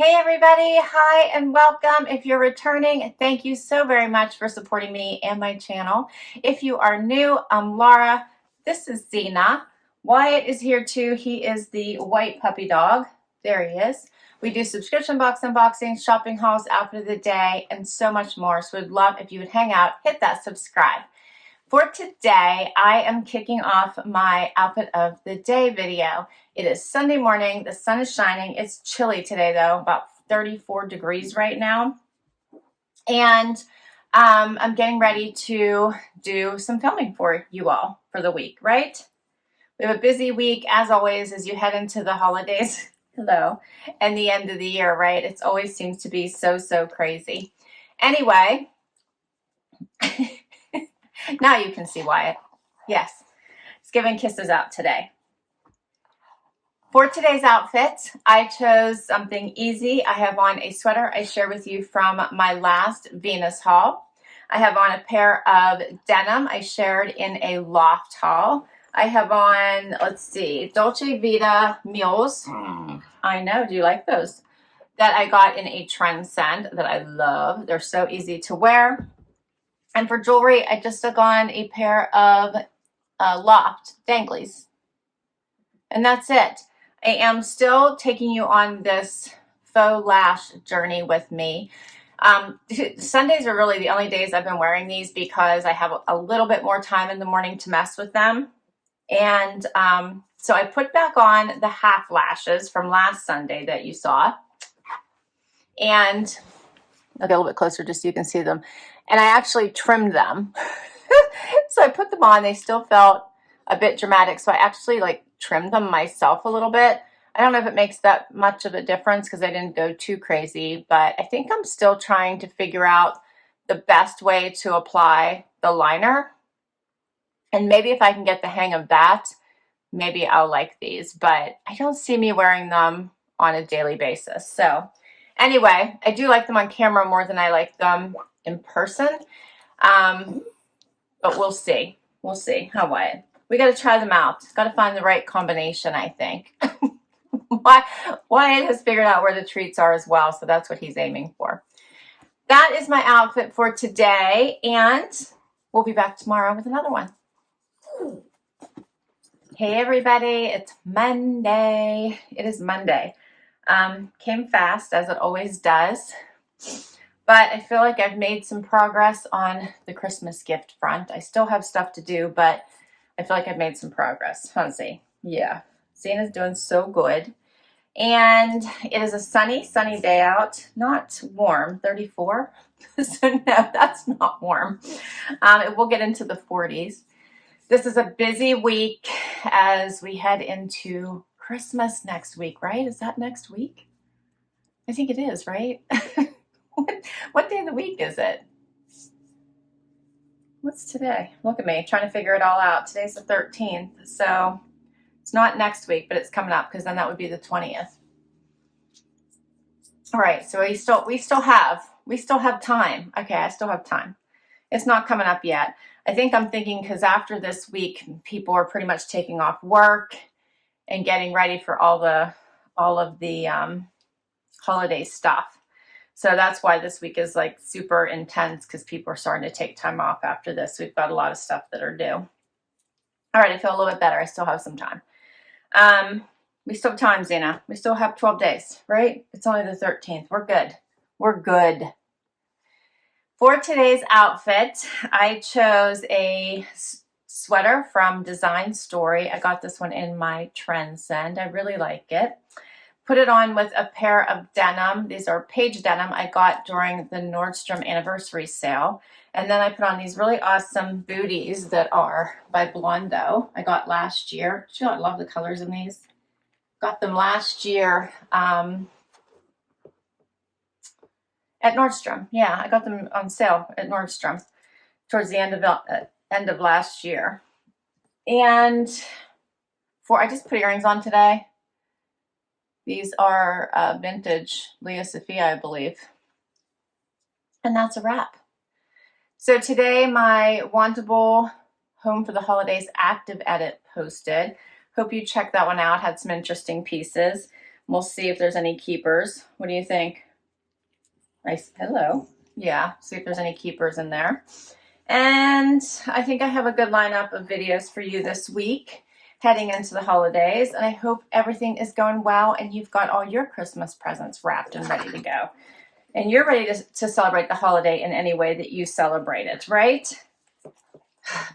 Hey everybody, hi and welcome. If you're returning, thank you so very much for supporting me and my channel. If you are new, I'm Laura. This is Zena. Wyatt is here too. He is the white puppy dog. There he is. We do subscription box unboxing, shopping hauls, outfit of the day, and so much more. So we'd love if you would hang out, hit that subscribe. For today, I am kicking off my outfit of the day video. It is Sunday morning. The sun is shining. It's chilly today, though, about 34 degrees right now. And I'm getting ready to do some filming for you all for the week, right? We have a busy week, as always, as you head into the holidays. Hello. And the end of the year, right? It always seems to be so crazy. Anyway, now you can see Wyatt. Yes, he's giving kisses out today. For today's outfit, I chose something easy. I have on a sweater I shared with you from my last Venus haul. I have on a pair of denim I shared in a Loft haul. I have on, let's see, Dolce Vita mules. I know, do you like those? That I got in a Trendsend that I love. They're so easy to wear. And for jewelry, I just took on a pair of Loft danglies. And that's it. I am still taking you on this faux lash journey with me. Sundays are really the only days I've been wearing these because I have a little bit more time in the morning to mess with them. And so I put back on the half lashes from last Sunday that you saw. And I'll get a little bit closer just so you can see them. And I actually trimmed them. So I put them on. They still felt a bit dramatic. So I actually trimmed them myself a little bit. I don't know if it makes that much of a difference because I didn't go too crazy. But I think I'm still trying to figure out the best way to apply the liner. And maybe if I can get the hang of that, maybe I'll like these. But I don't see me wearing them on a daily basis. So anyway, I do like them on camera more than I like them in person. But we'll see. We'll see. How Wyatt? We got to try them out. Got to find the right combination, I think. Wyatt has figured out where the treats are as well, so that's what he's aiming for. That is my outfit for today, and we'll be back tomorrow with another one. Hey everybody, it's Monday. It is Monday. Came fast, as it always does. But I feel like I've made some progress on the Christmas gift front. I still have stuff to do, but I feel like I've made some progress. Huh, Z? Yeah. Zena's doing so good. And it is a sunny day out. Not warm, 34. So no, that's not warm. It will get into the 40s. This is a busy week as we head into Christmas next week, right? Is that next week? I think it is, right? What day of the week is it? What's today? Look at me, trying to figure it all out. Today's the 13th, so it's not next week, but it's coming up because then that would be the 20th. All right, so we still have time. Okay, I still have time. It's not coming up yet. I think I'm thinking because after this week, people are pretty much taking off work and getting ready for all of the holiday stuff. So that's why this week is super intense because people are starting to take time off after this. We've got a lot of stuff that are due. All right, I feel a little bit better. I still have some time. We still have time, Zena. We still have 12 days, right? It's only the 13th. We're good. We're good. For today's outfit, I chose a sweater from Design Story. I got this one in my Trendsend. I really like it. Put it on with a pair of denim. These are page denim I got during the Nordstrom anniversary sale. And then I put on these really awesome booties that are by Blondo. I got last year. I love the colors in these. Got them last year at Nordstrom. Yeah, I got them on sale at Nordstrom towards the end of last year. And I just put earrings on today. These are vintage Leah Sophia, I believe. And that's a wrap. So today my Wantable Home for the Holidays active edit posted. Hope you checked that one out. Had some interesting pieces. We'll see if there's any keepers. What do you think? Nice. Hello. Yeah, see if there's any keepers in there. And I think I have a good lineup of videos for you this week heading into the holidays. And I hope everything is going well and you've got all your Christmas presents wrapped and ready to go. And you're ready to celebrate the holiday in any way that you celebrate it, right?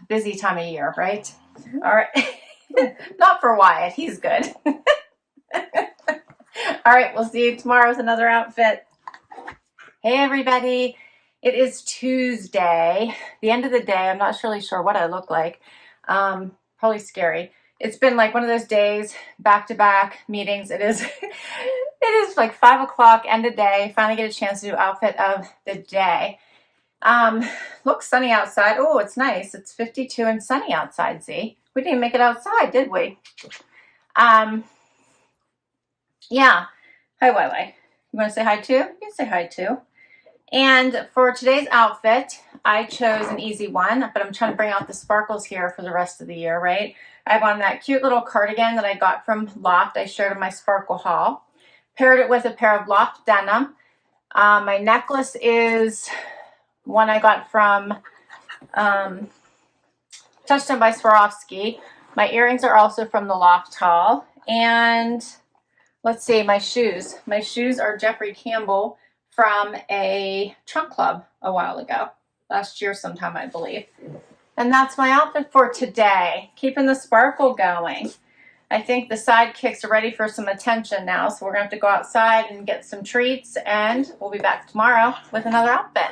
Busy time of year, right? All right. Not for Wyatt. He's good. All right. We'll see you tomorrow with another outfit. Hey, everybody. It is Tuesday, the end of the day. I'm not really sure what I look like. Probably scary. It's been like one of those days, back-to-back meetings. It is like 5 o'clock, end of day. Finally get a chance to do outfit of the day. Looks sunny outside. Oh, it's nice. It's 52 and sunny outside, see? We didn't make it outside, did we? Yeah. Hi, YY. You want to say hi too? You can say hi too. And for today's outfit, I chose an easy one, but I'm trying to bring out the sparkles here for the rest of the year, right? I have on that cute little cardigan that I got from Loft. I showed in my sparkle haul. Paired it with a pair of Loft denim. My necklace is one I got from Touchstone by Swarovski. My earrings are also from the Loft haul. And let's see, my shoes. My shoes are Jeffrey Campbell from a trunk club a while ago. Last year sometime, I believe. And that's my outfit for today. Keeping the sparkle going. I think the sidekicks are ready for some attention now, so we're going to have to go outside and get some treats, and we'll be back tomorrow with another outfit.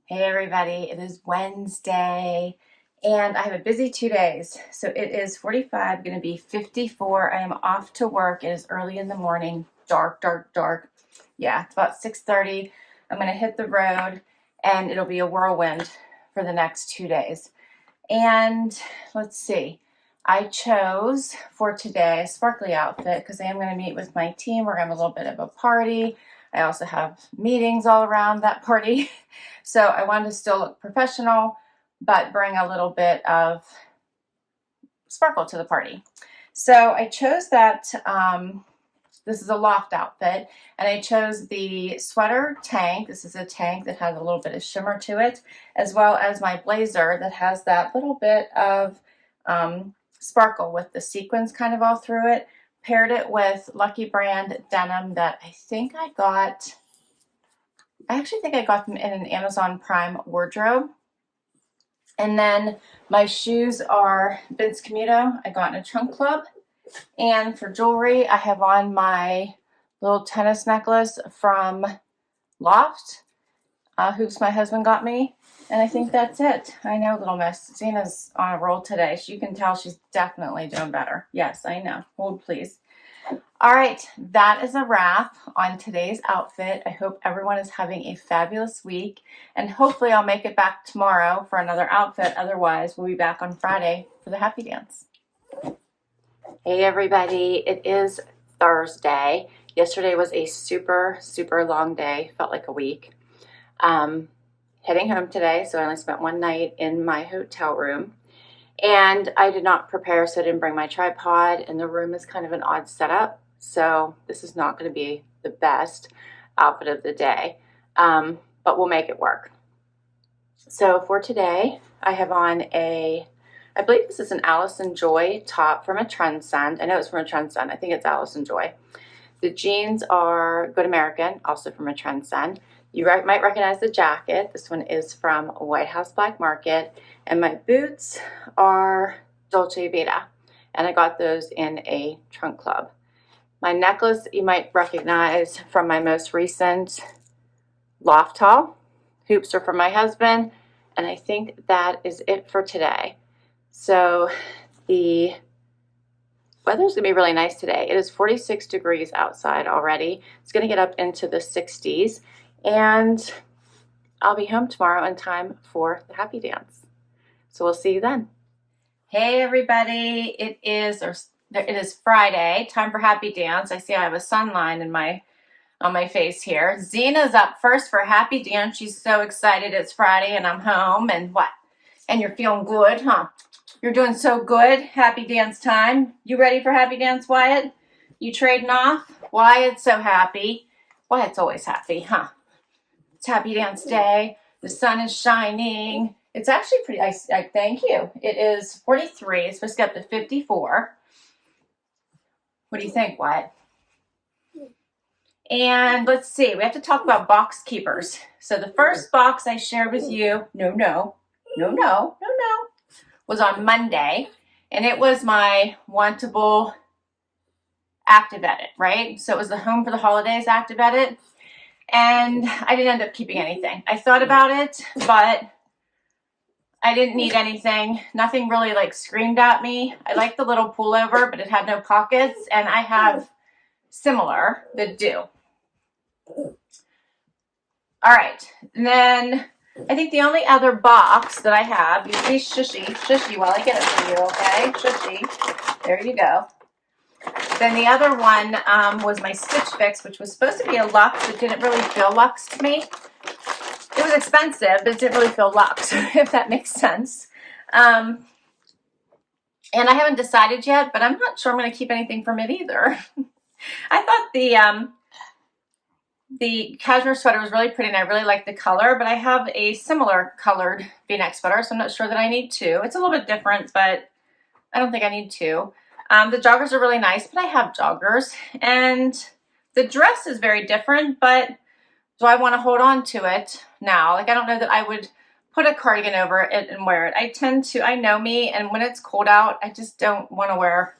Hey everybody, it is Wednesday, and I have a busy 2 days. So it is 45, going to be 54. I am off to work. It is early in the morning, dark, dark, dark. Yeah, it's about 6:30. I'm going to hit the road, and it'll be a whirlwind for the next 2 days. And let's see. I chose for today a sparkly outfit because I am going to meet with my team. We're going to have a little bit of a party. I also have meetings all around that party. So I wanted to still look professional, but bring a little bit of sparkle to the party. So I chose that, this is a Loft outfit, and I chose the sweater tank. This is a tank that has a little bit of shimmer to it, as well as my blazer that has that little bit of sparkle with the sequins kind of all through it. Paired it with Lucky Brand denim that I actually think I got them in an Amazon Prime wardrobe. And then my shoes are Vince Camuto. I got in a trunk club. And for jewelry, I have on my little tennis necklace from Loft. Hoops my husband got me. And I think that's it. I know, little miss. Zena's on a roll today. You can tell she's definitely doing better. Yes, I know. Hold, please. All right, that is a wrap on today's outfit. I hope everyone is having a fabulous week. And hopefully I'll make it back tomorrow for another outfit. Otherwise, we'll be back on Friday for the happy dance. Hey, everybody. It is Thursday. Yesterday was a super, super long day. Felt like a week. Heading home today, so I only spent one night in my hotel room, and I did not prepare, so I didn't bring my tripod, and the room is kind of an odd setup, so this is not going to be the best outfit of the day, but we'll make it work. So for today, I have on I believe this is an Allison Joy top from a Trendsend. I know it's from a Trendsend. I think it's Allison Joy. The jeans are Good American, also from a Trendsend. You might recognize the jacket. This one is from White House Black Market. And my boots are Dolce Vita. And I got those in a trunk club. My necklace you might recognize from my most recent Loft haul. Hoops are from my husband. And I think that is it for today. So the weather's going to be really nice today. It is 46 degrees outside already. It's going to get up into the 60s. And I'll be home tomorrow in time for the happy dance. So we'll see you then. Hey everybody, it is Friday, time for happy dance. I see I have a sun line on my face here. Zena's up first for happy dance. She's so excited it's Friday and I'm home. And what? And you're feeling good, huh? You're doing so good. Happy dance time. You ready for happy dance, Wyatt? You trading off? Wyatt's so happy. Wyatt's always happy, huh? It's happy dance day. The sun is shining. It's actually pretty, thank you. It is 43. It's supposed to get up to 54. What do you think, Wyatt? And let's see, we have to talk about box keepers. So the first box I shared with you, was on Monday. And it was my wantable active edit, right? So it was the Home for the Holidays active edit. And I didn't end up keeping anything. I thought about it, but I didn't need anything. Nothing really like screamed at me. I liked the little pullover, but it had no pockets. And I have similar that do. All right. And then I think the only other box that I have, you see shushy while I get it for you, okay? Shushy. There you go. Then the other one was my Stitch Fix, which was supposed to be a luxe. It didn't really feel luxe to me. It was expensive, but it didn't really feel luxe, if that makes sense. And I haven't decided yet, but I'm not sure I'm going to keep anything from it either. I thought the cashmere sweater was really pretty, and I really like the color, but I have a similar colored V-neck sweater, so I'm not sure that I need two. It's a little bit different, but I don't think I need two. The joggers are really nice, but I have joggers. And the dress is very different, but do I want to hold on to it now? Like, I don't know that I would put a cardigan over it and wear it. I know me, and when it's cold out, I just don't want to wear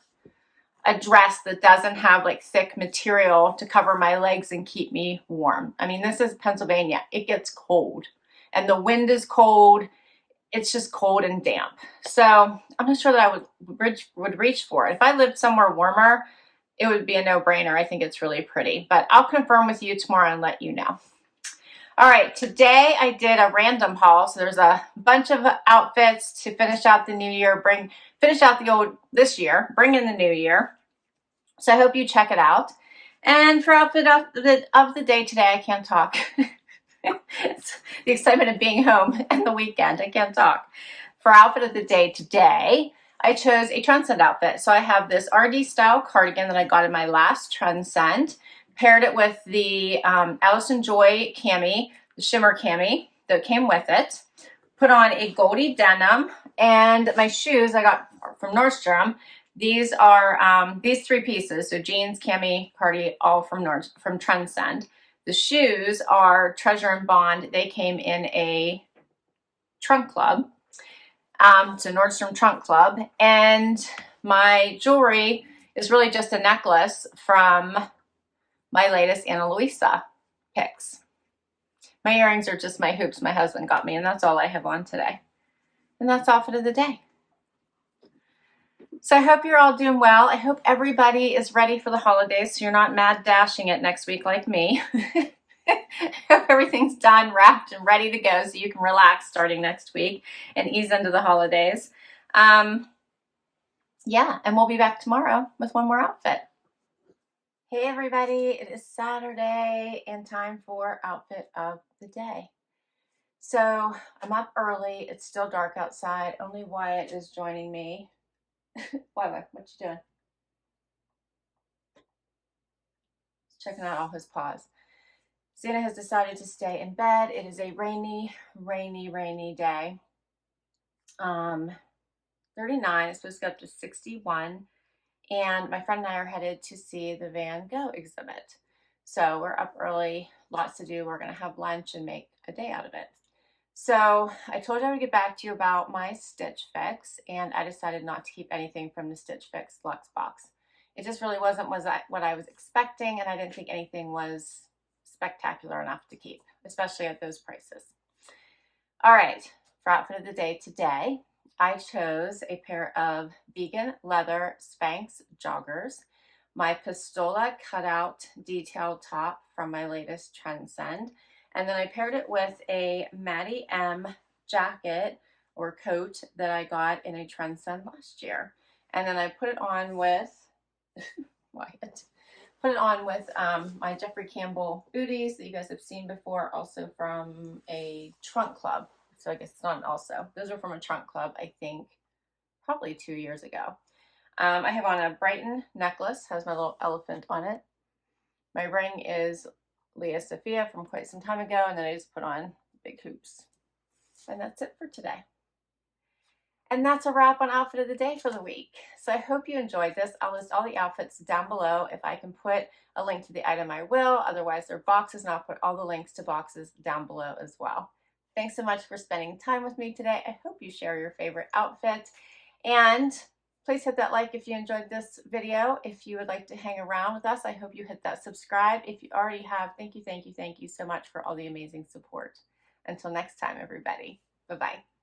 a dress that doesn't have like thick material to cover my legs and keep me warm. I mean, this is Pennsylvania. It gets cold, and the wind is cold. It's just cold and damp. So I'm not sure that I would reach for it. If I lived somewhere warmer, it would be a no-brainer. I think it's really pretty, but I'll confirm with you tomorrow and let you know. All right, today I did a random haul. So there's a bunch of outfits to finish out the new year, finish out the old this year, bring in the new year. So I hope you check it out. And for outfit of the day today, I can't talk. It's the excitement of being home and the weekend. I can't talk. For outfit of the day today, I chose a Trendsend outfit. So I have this RD style cardigan that I got in my last Trendsend. Paired it with the Allison Joy Cami, the shimmer Cami that came with it. Put on a Goldie denim, and my shoes I got from Nordstrom. These are these three pieces. So jeans, Cami, cardi, all from Trendsend. The shoes are Treasure and Bond. They came in a trunk club. It's a Nordstrom trunk club. And my jewelry is really just a necklace from my latest Ana Luisa picks. My earrings are just my hoops my husband got me, and that's all I have on today. And that's outfit of the day. So I hope you're all doing well. I hope everybody is ready for the holidays so you're not mad dashing it next week like me. I hope everything's done, wrapped, and ready to go so you can relax starting next week and ease into the holidays. Yeah, and we'll be back tomorrow with one more outfit. Hey everybody, it is Saturday and time for outfit of the day. So I'm up early. It's still dark outside. Only Wyatt is joining me. Wyatt, what you doing? He's checking out all his paws. Zena has decided to stay in bed. It is a rainy day. 39, it's supposed to go up to 61. And my friend and I are headed to see the Van Gogh exhibit. So we're up early, lots to do. We're going to have lunch and make a day out of it. So I told you I would get back to you about my Stitch Fix, and I decided not to keep anything from the Stitch Fix Luxe box. It just really wasn't what I was expecting, and I didn't think anything was spectacular enough to keep, especially at those prices. All right, for outfit of the day today, I chose a pair of vegan leather Spanx joggers, my Pistola cutout detailed top from my latest Trendsend, and then I paired it with a Matty M jacket or coat that I got in a Trendsend last year. And then I put it on with, my Jeffrey Campbell booties that you guys have seen before, also from a trunk club. So I guess it's not also. Those are from a trunk club, I think, probably 2 years ago. I have on a Brighton necklace, has my little elephant on it. My ring is Leah Sophia from quite some time ago, and then I just put on big hoops. And that's it for today. And that's a wrap on outfit of the day for the week. So I hope you enjoyed this. I'll list all the outfits down below. If I can put a link to the item, I will. Otherwise, they're boxes, and I'll put all the links to boxes down below as well. Thanks so much for spending time with me today. I hope you share your favorite outfit. And please hit that like if you enjoyed this video. If you would like to hang around with us, I hope you hit that subscribe. If you already have, thank you so much for all the amazing support. Until next time, everybody. Bye-bye.